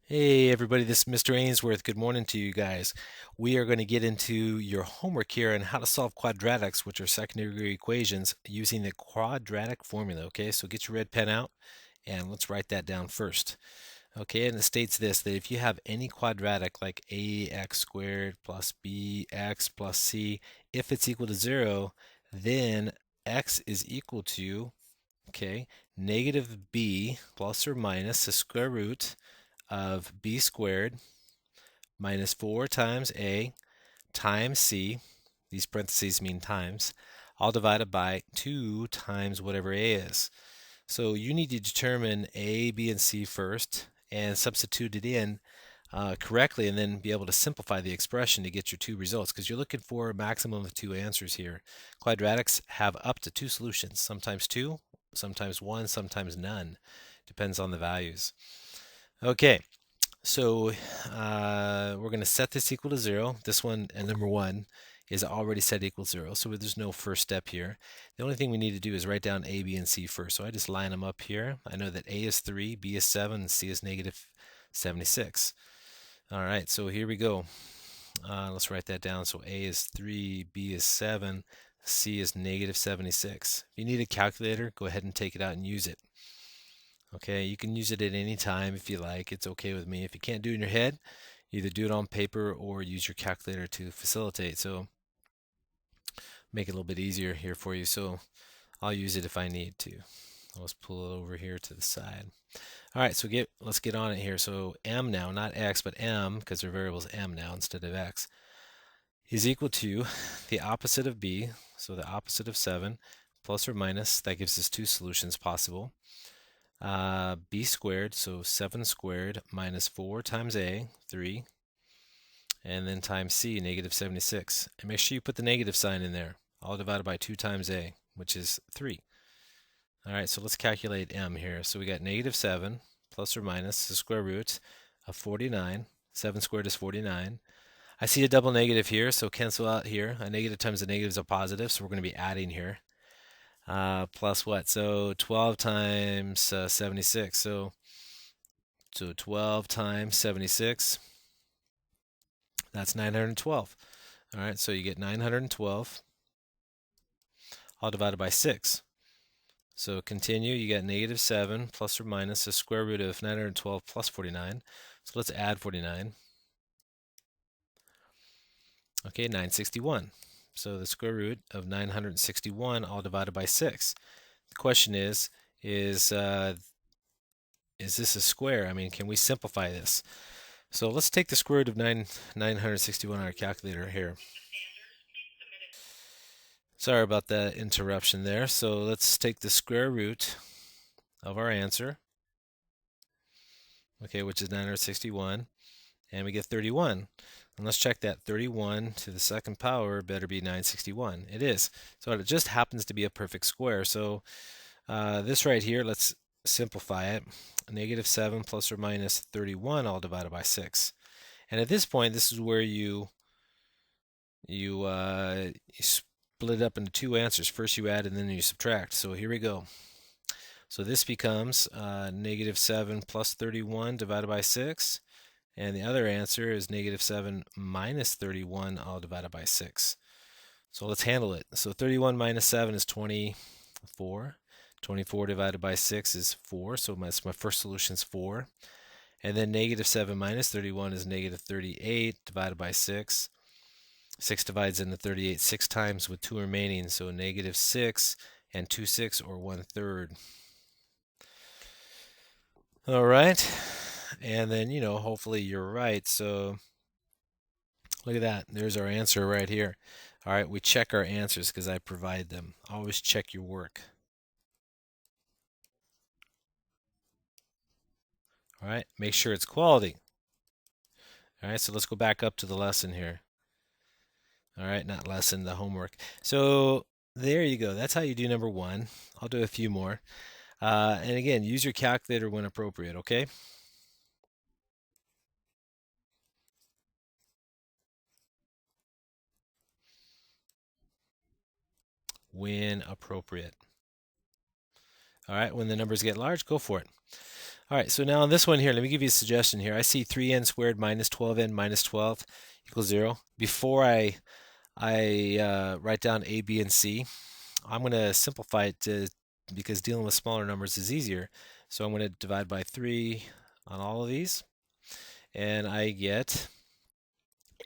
Hey everybody, this is Mr. Ainsworth. Good morning to you guys. We are going to get into your homework here on how to solve quadratics, which are second degree equations, using the quadratic formula. Okay, so get your red pen out and let's write that down first. Okay, and it states this, that if you have any quadratic like ax squared plus bx plus c, if it's equal to 0, then x is equal to, okay, negative b plus or minus the square root of b squared minus 4 times a times c, these parentheses mean times, all divided by 2 times whatever a is. So you need to determine a, b, and c first and substitute it in correctly and then be able to simplify the expression to get your two results because you're looking for a maximum of two answers here. Quadratics have up to two solutions, sometimes two, sometimes one, sometimes none. Depends on the values. Okay, so we're going to set this equal to 0. This one, and number 1, is already set equal to 0, so there's no first step here. The only thing we need to do is write down a, b, and c first. So I just line them up here. I know that a is 3, b is 7, and c is negative 76. All right, so here we go. Let's write that down. So a is 3, b is 7, c is negative 76. If you need a calculator, go ahead and take it out and use it. Okay, you can use it at any time if you like. It's okay with me. If you can't do it in your head, either do it on paper or use your calculator to facilitate. So make it a little bit easier here for you. So I'll use it if I need to. Let's pull it over here to the side. All right, so let's get on it here. So m now, not x, but m, because our variable is m now instead of x, is equal to the opposite of b, so the opposite of 7, plus or minus, that gives us two solutions possible. B squared, so 7 squared minus 4 times a, 3, and then times c, negative 76. And make sure you put the negative sign in there, all divided by 2 times a, which is 3. All right, so let's calculate m here. So we got negative 7 plus or minus the square root of 49. 7 squared is 49. I see a double negative here, so cancel out here. A negative times a negative is a positive, so we're going to be adding here. Plus what? So 12 times 76. So 12 times 76, that's 912. All right, so you get 912 all divided by 6. So continue, you get negative 7 plus or minus the square root of 912 plus 49. So let's add 49. Okay, 961. So the square root of 961 all divided by 6. The question is this a square? I mean, can we simplify this? So let's take the square root of 961 on our calculator here. Sorry about that interruption there. So let's take the square root of our answer, okay, which is 961, and we get 31. And let's check that. 31 to the second power better be 961. It is. So it just happens to be a perfect square. So this right here, let's simplify it. Negative 7 plus or minus 31 all divided by 6. And at this point, this is where you split it up into two answers. First you add and then you subtract. So here we go. So this becomes negative 7 plus 31 divided by 6. And the other answer is negative 7 minus 31 all divided by 6. So let's handle it. So 31 minus 7 is 24. 24 divided by 6 is 4. So my first solution is 4. And then negative 7 minus 31 is negative 38 divided by 6. 6 divides into 38 6 times with 2 remaining, so negative 6 and 2/6, or 1/3. All right, and then, hopefully you're right. So look at that. There's our answer right here. All right, we check our answers because I provide them. Always check your work. All right, make sure it's quality. All right, so let's go back up to the lesson here. All right, not lesson, the homework. So there you go. That's how you do number 1. I'll do a few more. And again, use your calculator when appropriate, okay? When appropriate. All right, when the numbers get large, go for it. All right, so now on this one here, let me give you a suggestion here. I see 3n squared minus 12n minus 12 equals 0. Before I write down a, b, and c, I'm going to simplify it because dealing with smaller numbers is easier. So I'm going to divide by 3 on all of these, and I get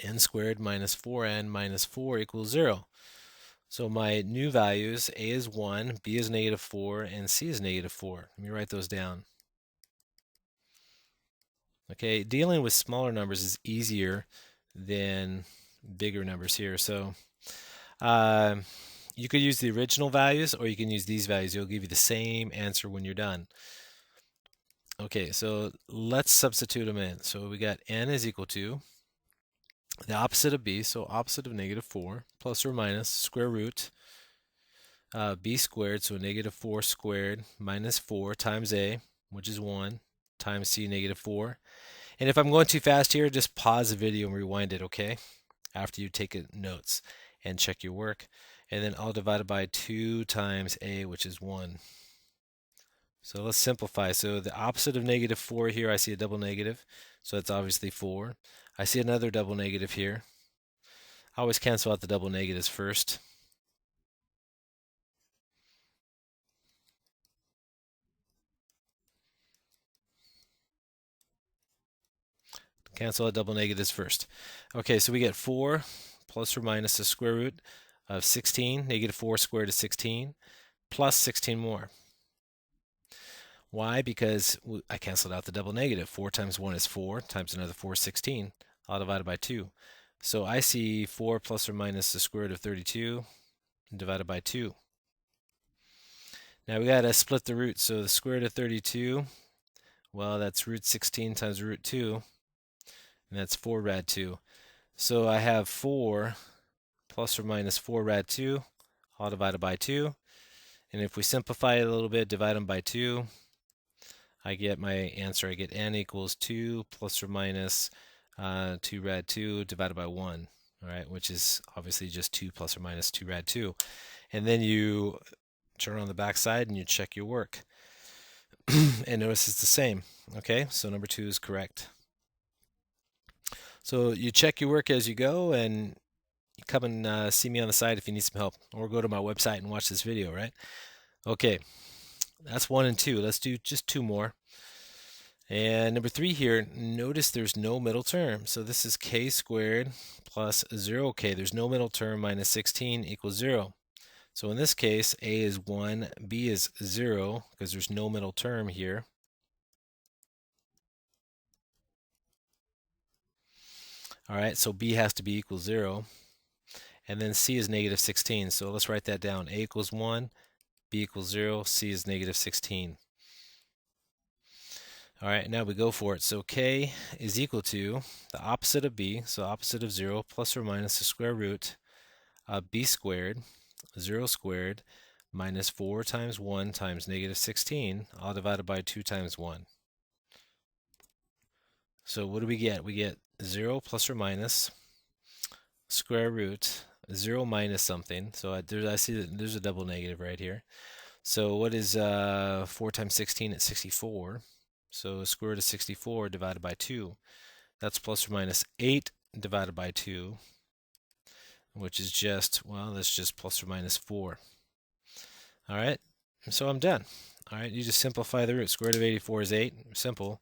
n squared minus 4n minus 4 equals 0. So my new values, a is 1, b is negative 4, and c is negative 4. Let me write those down. Okay, dealing with smaller numbers is easier than bigger numbers here. So you could use the original values or you can use these values. It'll give you the same answer when you're done. Okay, so let's substitute them in. So we got n is equal to the opposite of b, so opposite of negative 4, plus or minus square root b squared, so negative 4 squared minus 4 times a, which is 1, times c, negative 4. And if I'm going too fast here, just pause the video and rewind it, okay? After you take notes and check your work. And then I'll divide it by 2 times a, which is 1. So let's simplify. So the opposite of negative 4 here, I see a double negative. So that's obviously 4. I see another double negative here. I always cancel out the double negatives first. Cancel out double negatives first. Okay, so we get 4 plus or minus the square root of 16. Negative 4 squared is 16, plus 16 more. Why? Because I canceled out the double negative. 4 times 1 is 4, times another 4 is 16. I'll divide it by 2. So I see 4 plus or minus the square root of 32 divided by 2. Now we got to split the root. So the square root of 32, well, that's root 16 times root 2, and that's 4 rad 2. So I have 4 plus or minus 4 rad 2, all divided by 2. And if we simplify it a little bit, divide them by 2, I get my answer. I get n equals 2 plus or minus 2 rad 2 divided by 1, all right, which is obviously just 2 plus or minus 2 rad 2. And then you turn on the back side and you check your work. And notice it's the same. Okay, so number 2 is correct. So you check your work as you go, and you come and see me on the side if you need some help, or go to my website and watch this video, right? Okay, that's 1 and 2. Let's do just 2 more. And number 3 here, notice there's no middle term. So this is k squared plus 0k. There's no middle term. Minus 16 equals 0. So in this case, a is 1, b is 0, because there's no middle term here. All right, so b has to be equal 0. And then c is negative 16. So let's write that down. A equals 1, b equals 0, c is negative 16. All right, now we go for it. So k is equal to the opposite of b, so opposite of 0, plus or minus the square root of b squared, 0 squared, minus 4 times 1 times negative 16, all divided by 2 times 1. So what do we get? We get 0 plus or minus square root, 0 minus something. So I see that there's a double negative right here. So what is 4 times 16 at 64? So square root of 64 divided by 2. That's plus or minus 8 divided by 2, which is just, well, that's just plus or minus 4. All right, so I'm done. All right, you just simplify the root. Square root of 84 is 8. Simple.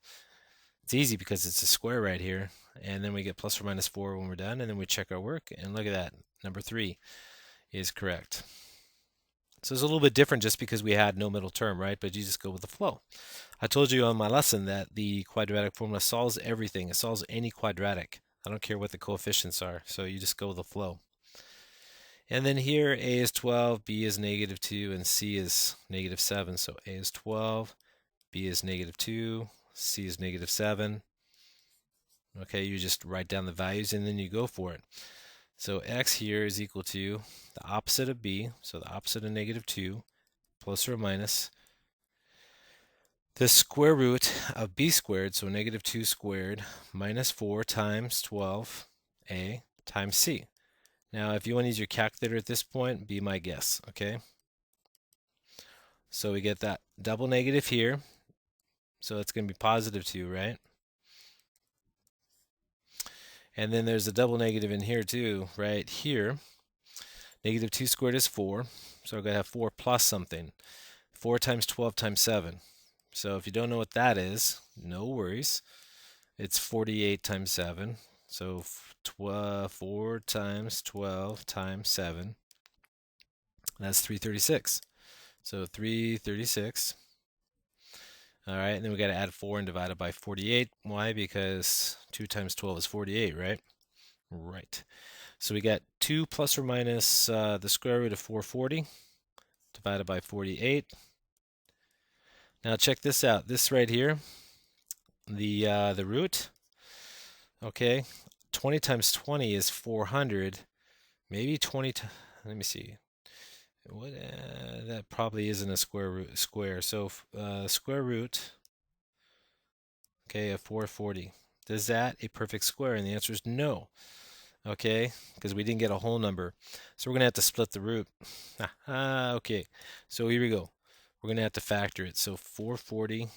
It's easy because it's a square right here. And then we get plus or minus 4 when we're done. And then we check our work. And look at that. Number 3 is correct. So it's a little bit different just because we had no middle term, right? But you just go with the flow. I told you on my lesson that the quadratic formula solves everything. It solves any quadratic. I don't care what the coefficients are. So you just go with the flow. And then here, a is 12, b is negative 2, and c is negative 7. So a is 12, b is negative 2, c is negative 7. Okay, you just write down the values and then you go for it. So x here is equal to the opposite of b, so the opposite of negative 2, plus or minus the square root of b squared, so negative 2 squared, minus 4 times 12a times c. Now, if you want to use your calculator at this point, be my guess, okay? So we get that double negative here, So it's going to be positive 2, right? And then there's a double negative in here too, right here. Negative 2 squared is 4. So we're going to have 4 plus something. 4 times 12 times 7. So if you don't know what that is, no worries. It's 48 times 7. So 4 times 12 times 7. That's 336. So 336. All right, and then we got to add 4 and divide it by 48. Why? Because 2 times 12 is 48, right? Right. So we got 2 plus or minus the square root of 440 divided by 48. Now check this out. This right here, the root, okay, 20 times 20 is 400. Maybe 20, let me see. What that probably isn't a square. So square root, okay, of 440. Is that a perfect square? And the answer is no. Okay, because we didn't get a whole number. So we're going to have to split the root. Okay, so here we go. We're going to have to factor it. So 440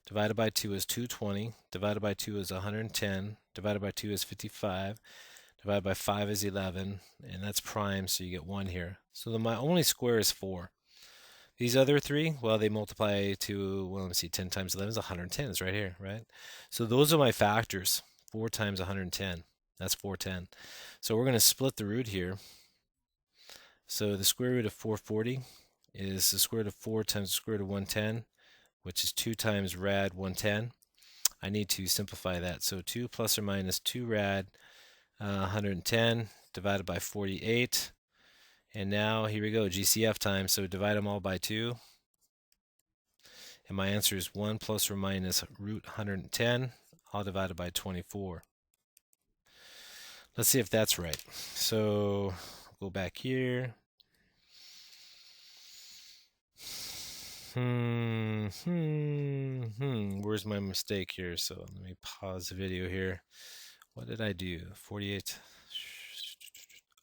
divided by 2 is 220, divided by 2 is 110, divided by 2 is 55, divided by 5 is 11, and that's prime, so you get 1 here. So my only square is 4. These other three, well, they multiply to, well, let me see, 10 times 11 is 110. It's right here, right? So those are my factors. 4 times 110. That's 410. So we're going to split the root here. So the square root of 440 is the square root of 4 times the square root of 110, which is 2 times rad 110. I need to simplify that. So 2 plus or minus 2 rad 110 divided by 48. And now here we go, GCF time. So divide them all by 2. And my answer is 1 plus or minus root 110, all divided by 24. Let's see if that's right. So go back here. Where's my mistake here? So let me pause the video here. What did I do? 48.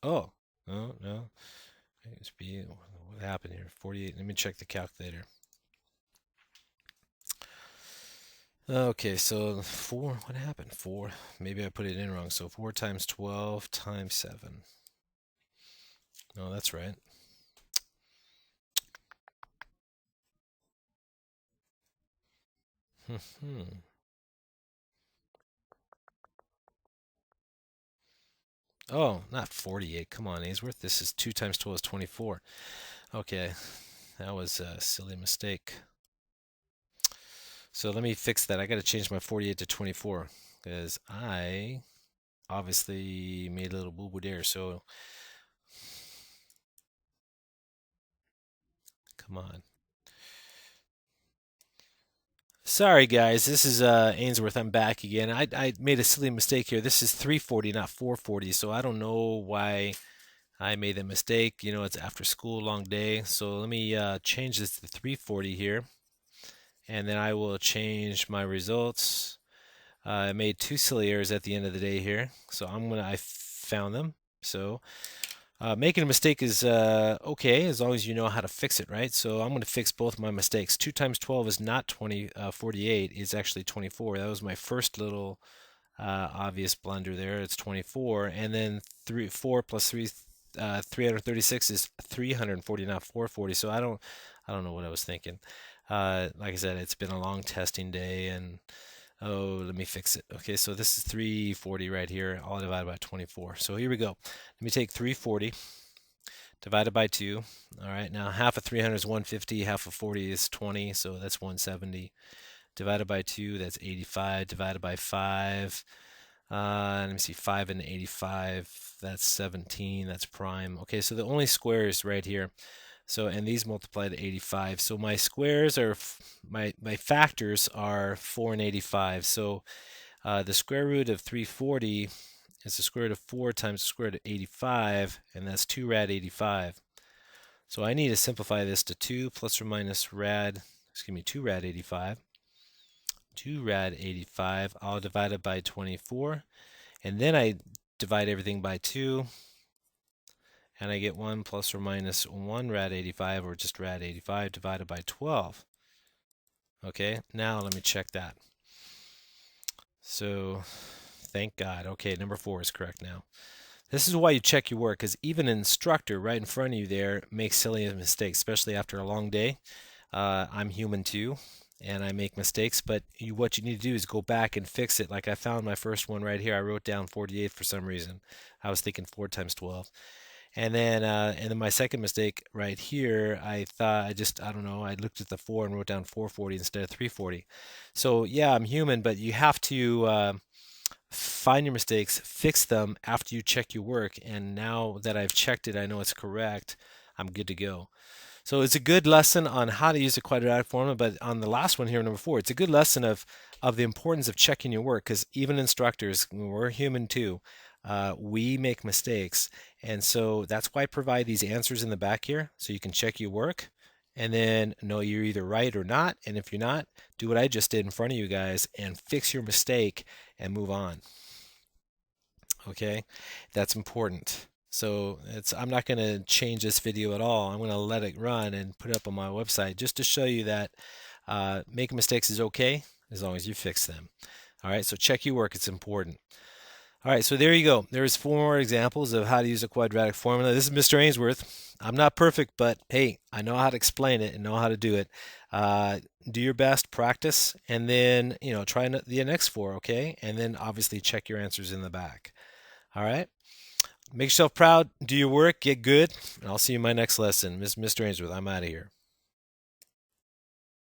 Oh, no. What happened here? 48. Let me check the calculator. Okay, so 4, what happened? 4, maybe I put it in wrong. So 4 times 12 times 7. No, that's right. Oh, not 48. Come on, Ainsworth. This is 2 times 12 is 24. Okay, that was a silly mistake. So let me fix that. I got to change my 48 to 24 because I obviously made a little boo-boo there. So come on. Sorry guys, this is Ainsworth. I'm back again. I made a silly mistake here. This is 340, not 440. So I don't know why I made that mistake. You know, it's after school, long day. So let me change this to 340 here. And then I will change my results. I made 2 silly errors at the end of the day here. So I found them. So making a mistake is okay as long as you know how to fix it, right? So I'm going to fix both my mistakes. 2 times 12 is not 48. It's actually 24. That was my first little obvious blunder there. It's 24. And then 4 plus 3, 336 is 340, not 440. So I don't know what I was thinking. Like I said, it's been a long testing day, and oh, let me fix it. Okay, so this is 340 right here, all divided by 24. So here we go. Let me take 340 divided by 2. All right, now half of 300 is 150, half of 40 is 20, so that's 170. Divided by 2, that's 85. Divided by 5, let me see, 5 and 85, that's 17, that's prime. Okay, so the only square is right here. So, and these multiply to 85. So my squares are, my factors are 4 and 85. So the square root of 340 is the square root of 4 times the square root of 85, and that's 2 rad 85. So I need to simplify this to 2 plus or minus 2 rad 85. 2 rad 85, I'll divide it by 24. And then I divide everything by 2. And I get 1 plus or minus 1 rad 85, or just rad 85, divided by 12. Okay, now let me check that. So thank God. Okay, number 4 is correct now. This is why you check your work, because even an instructor right in front of you there makes silly mistakes, especially after a long day. I'm human too, and I make mistakes, but what you need to do is go back and fix it. Like I found my first one right here. I wrote down 48 for some reason. I was thinking 4 times 12. And then my second mistake right here, I thought I don't know, I looked at the 4 and wrote down 440 instead of 340. So yeah, I'm human, but you have to find your mistakes, fix them after you check your work. And now that I've checked it, I know it's correct. I'm good to go. So it's a good lesson on how to use a quadratic formula, but on the last one here, number 4, it's a good lesson of the importance of checking your work, because even instructors, we're human too. We make mistakes, and so that's why I provide these answers in the back here, so you can check your work, and then know you're either right or not. And if you're not, do what I just did in front of you guys and fix your mistake and move on. Okay, that's important. So I'm not going to change this video at all. I'm going to let it run and put it up on my website just to show you that making mistakes is okay as long as you fix them. All right, so check your work. It's important. All right, so there you go. There's 4 more examples of how to use a quadratic formula. This is Mr. Ainsworth. I'm not perfect, but hey, I know how to explain it and know how to do it. Do your best, practice, and then try the next 4, okay? And then obviously check your answers in the back. All right. Make yourself proud, do your work, get good, and I'll see you in my next lesson. Mr. Ainsworth, I'm out of here.